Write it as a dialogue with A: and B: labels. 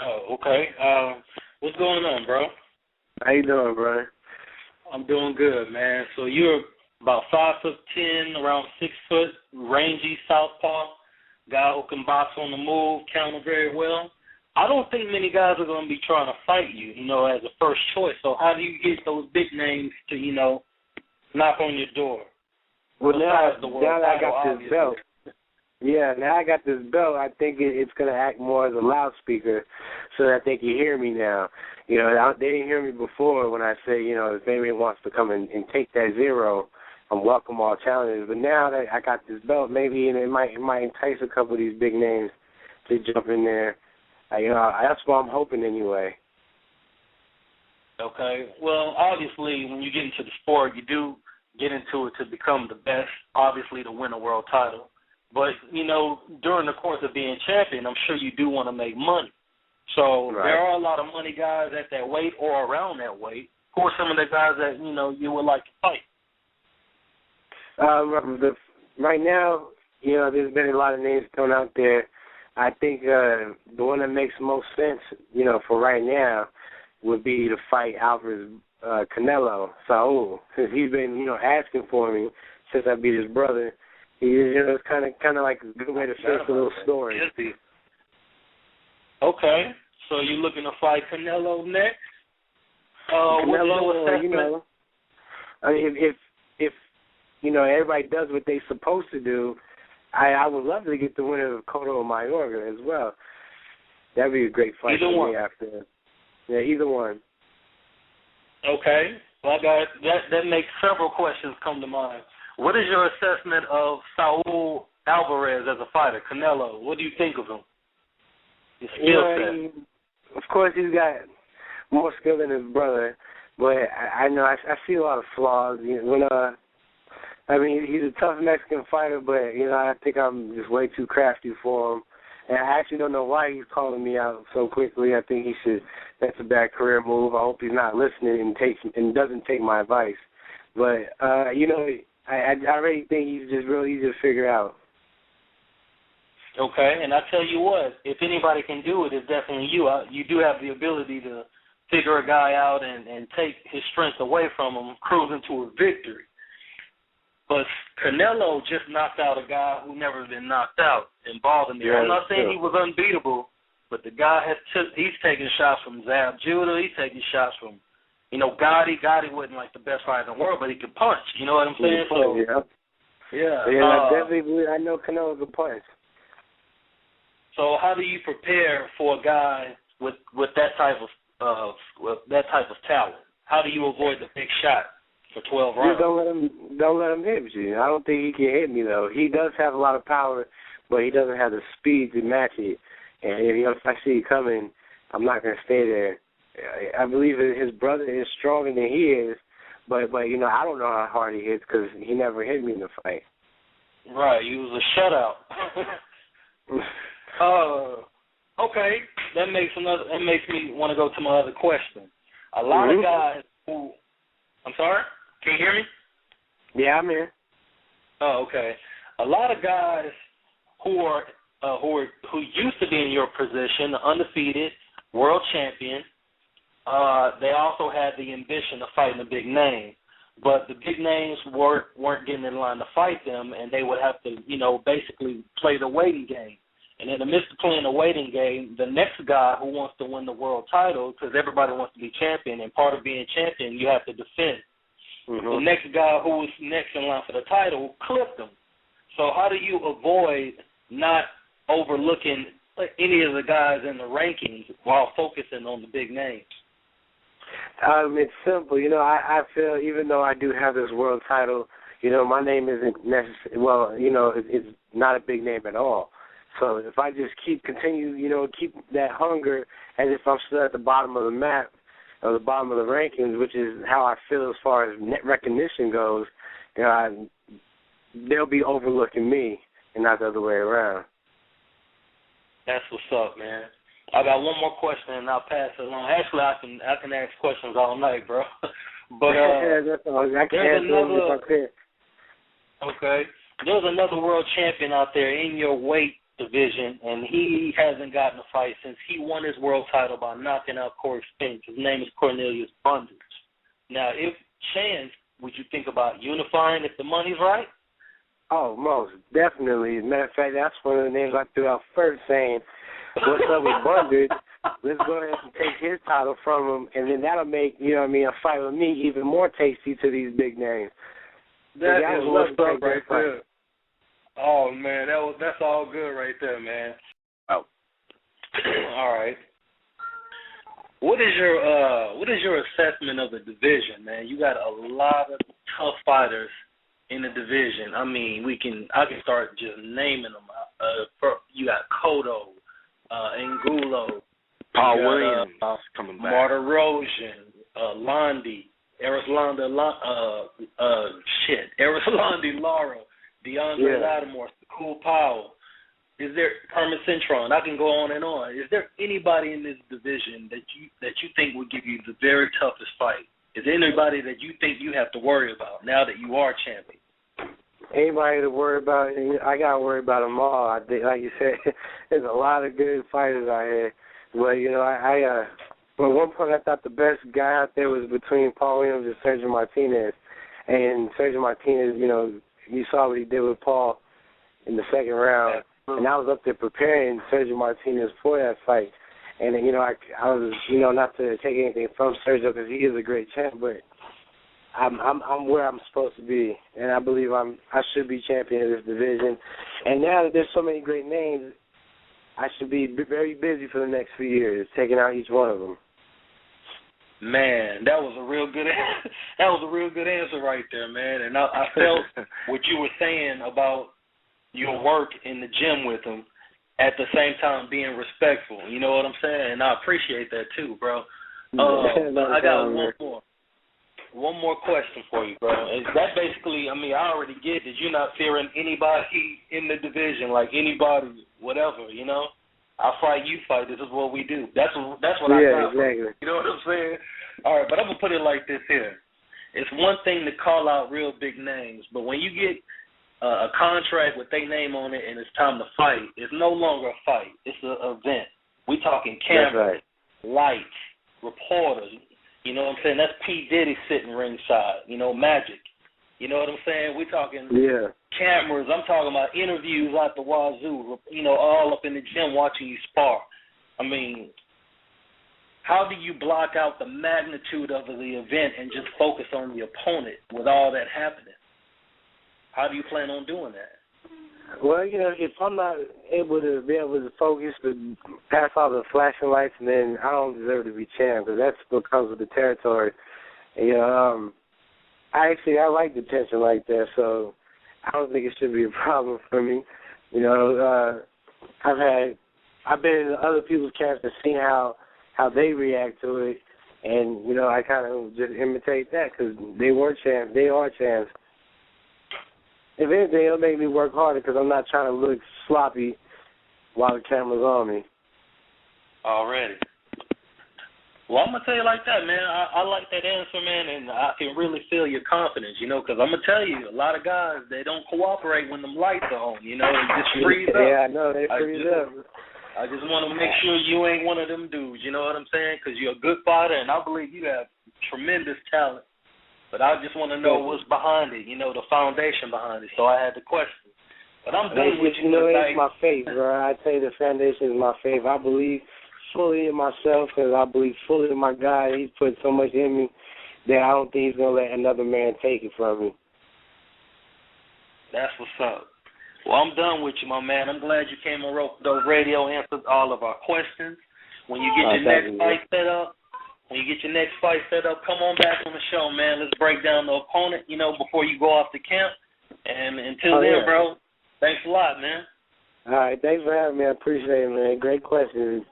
A: Oh, okay. What's going on, bro?
B: How you doing, brother?
A: I'm doing good, man. So you're about 5'10", around 6 foot, rangy southpaw, guy who can box on the move, counter very well. I don't think many guys are going to be trying to fight you, as a first choice. So how do you get those big names to, knock on your door?
B: Well, now
A: Besides the world
B: that I
A: title,
B: got this
A: obviously.
B: belt, now I got this belt, I think it's going to act more as a loudspeaker so that they can hear me now. They didn't hear me before when I said, if anyone wants to come and take that zero, I'm welcome all challenges. But now that I got this belt, maybe it might entice a couple of these big names to jump in there. That's what I'm hoping anyway.
A: Okay. Well, obviously, when you get into the sport, you do get into it to become the best, obviously to win a world title. But, during the course of being champion, I'm sure you do want to make money. So
B: Right.
A: There are a lot of money guys at that weight or around that weight. Who are some of the guys that, you would like to fight?
B: Right now, there's been a lot of names thrown out there. I think the one that makes most sense, for right now, would be to fight Alvarez Canelo, Saul, since he's been, asking for me since I beat his brother. It's kind of like a good way to finish a little story.
A: Okay, so you're looking to fight Canelo next?
B: Canelo, if everybody does what they're supposed to do, I would love to get the winner of Cotto and Mayorga as well. That'd be a great fight
A: either
B: for
A: one.
B: me after. Yeah, either one.
A: Okay, well, guys, that makes several questions come to mind. What is your assessment of Saul Alvarez as a fighter, Canelo? What do you think of him? His skill set.
B: Of course, he's got more skill than his brother, but I know I see a lot of flaws. He's a tough Mexican fighter, but I think I'm just way too crafty for him. And I actually don't know why he's calling me out so quickly. I think he should. That's a bad career move. I hope he's not listening and doesn't take my advice. But I already think he's just real easy to figure out.
A: Okay, and I tell you what, if anybody can do it, it's definitely you. You do have the ability to figure a guy out and take his strength away from him, cruising to a victory. But Canelo just knocked out a guy who never been knocked out in Baltimore.
B: Yeah,
A: I'm not saying he was unbeatable, but the guy he's taking shots from Zab Judah. He's taking shots from, Gotti. Gotti wasn't like the best fighter in the world, but he could punch. You know what I'm saying?
B: I know Canelo can punch.
A: So how do you prepare for a guy with that type of talent? How do you avoid the big shot for 12 rounds?
B: Don't let him hit you. I don't think he can hit me though. He does have a lot of power, but he doesn't have the speed to match it. And if I see it coming, I'm not going to stay there. I believe that his brother is stronger than he is, but I don't know how hard he hits because he never hit me in the fight.
A: Right, he was a shutout. Okay, that makes me want to go to my other question. A lot of guys who, I'm sorry, can you hear me?
B: Yeah, I'm here.
A: Oh, okay. A lot of guys who used to be in your position, undefeated, world champion, they also had the ambition of fighting a big name. But the big names weren't getting in line to fight them, and they would have to, basically play the waiting game. And in the midst of playing the waiting game, the next guy who wants to win the world title, because everybody wants to be champion, and part of being champion, you have to defend. The next guy who was next in line for the title clipped him. So how do you avoid not overlooking any of the guys in the rankings while focusing on the big names?
B: It's simple. I feel even though I do have this world title, my name isn't necessarily, it's not a big name at all. So if I just keep that hunger as if I'm still at the bottom of the map or the bottom of the rankings, which is how I feel as far as net recognition goes, they'll be overlooking me and not the other way around.
A: That's what's up, man. I got one more question and I'll pass it along. Actually, I can ask questions all night, bro. But
B: that's all. I can answer them if I could.
A: Okay. There's another world champion out there in your weight division, and he hasn't gotten a fight since he won his world title by knocking out Corey Spinks. His name is Cornelius Bunders. Now, if chance, would you think about unifying if the money's right?
B: Oh, most definitely. As a matter of fact, that's one of the names I threw out first, saying, what's up with Bunders? Let's go ahead and take his title from him, and then that'll make, a fight with me even more tasty to these big names.
A: That is what's up right there. Oh, man, that's all good right there, man.
B: Oh.
A: All right. What is your assessment of the division, man? You got a lot of tough fighters in the division. I mean, I can start just naming them. You got Cotto, Angulo,
C: Paul Williams coming back,
A: Martirosyan, Londi, Arislandi Lara, DeAndre Lattimore, Cool Powell. Is there Herman Cintron? I can go on and on. Is there anybody in this division that you think would give you the very toughest fight? Is there anybody that you think you have to worry about now that you are champion?
B: Anybody to worry about? I got to worry about them all. I think, like you said, there's a lot of good fighters out here. But at one point I thought the best guy out there was between Paul Williams and Sergio Martinez. And Sergio Martinez, you saw what he did with Paul in the second round. And I was up there preparing Sergio Martinez for that fight. And, I was, not to take anything from Sergio because he is a great champ, but I'm where I'm supposed to be. And I believe I should be champion of this division. And now that there's so many great names, I should be very busy for the next few years, taking out each one of them.
A: Man, that was a real good answer right there, man. And I felt what you were saying about your work in the gym with him, at the same time being respectful. You know what I'm saying? And I appreciate that too, bro. I got one more question for you, bro. Is that basically, I already get that you're not fearing anybody in the division, like anybody, whatever, I fight, you fight. This is what we do. That's what I got.
B: Exactly.
A: You know what I'm saying? All right, but I'm going to put it like this here. It's one thing to call out real big names, but when you get a contract with their name on it and it's time to fight, it's no longer a fight. It's an event. We talking cameras, lights, reporters. You know what I'm saying? That's P. Diddy sitting ringside, Magic. You know what I'm saying? We talking cameras. I'm talking about interviews out the wazoo, all up in the gym watching you spar. How do you block out the magnitude of the event and just focus on the opponent with all that happening? How do you plan on doing that?
B: Well, if I'm not able to focus, to pass all the flashing lights, and then I don't deserve to be champ, because that's what comes with the territory. I like the tension like that, so I don't think it should be a problem for me. I've been in other people's camps and seen how they react to it, and I kind of just imitate that because they were champs, they are champs. If anything, it'll make me work harder because I'm not trying to look sloppy while the camera's on me.
A: Already. Well, I'm going to tell you like that, man. I like that answer, man, and I can really feel your confidence, because I'm going to tell you, a lot of guys, they don't cooperate when them lights are on, it just freeze up.
B: Yeah, I know, they freeze up.
A: I just want to make sure you ain't one of them dudes, you know what I'm saying? Because you're a good fighter, and I believe you have tremendous talent. But I just want to know what's behind it, the foundation behind it. So I had the question. But I'm done with you tonight.
B: It's my faith, bro. I tell you, the foundation is my faith. I believe fully in myself, because I believe fully in my God. He's put so much in me that I don't think he's going to let another man take it from me.
A: That's what's up. Well, I'm done with you, my man. I'm glad you came on the radio, answered all of our questions. When you get your next fight set up, come on back on the show, man. Let's break down the opponent, before you go off to camp. And until then, bro, thanks a lot, man.
B: All right, thanks for having me. I appreciate it, man. Great questions.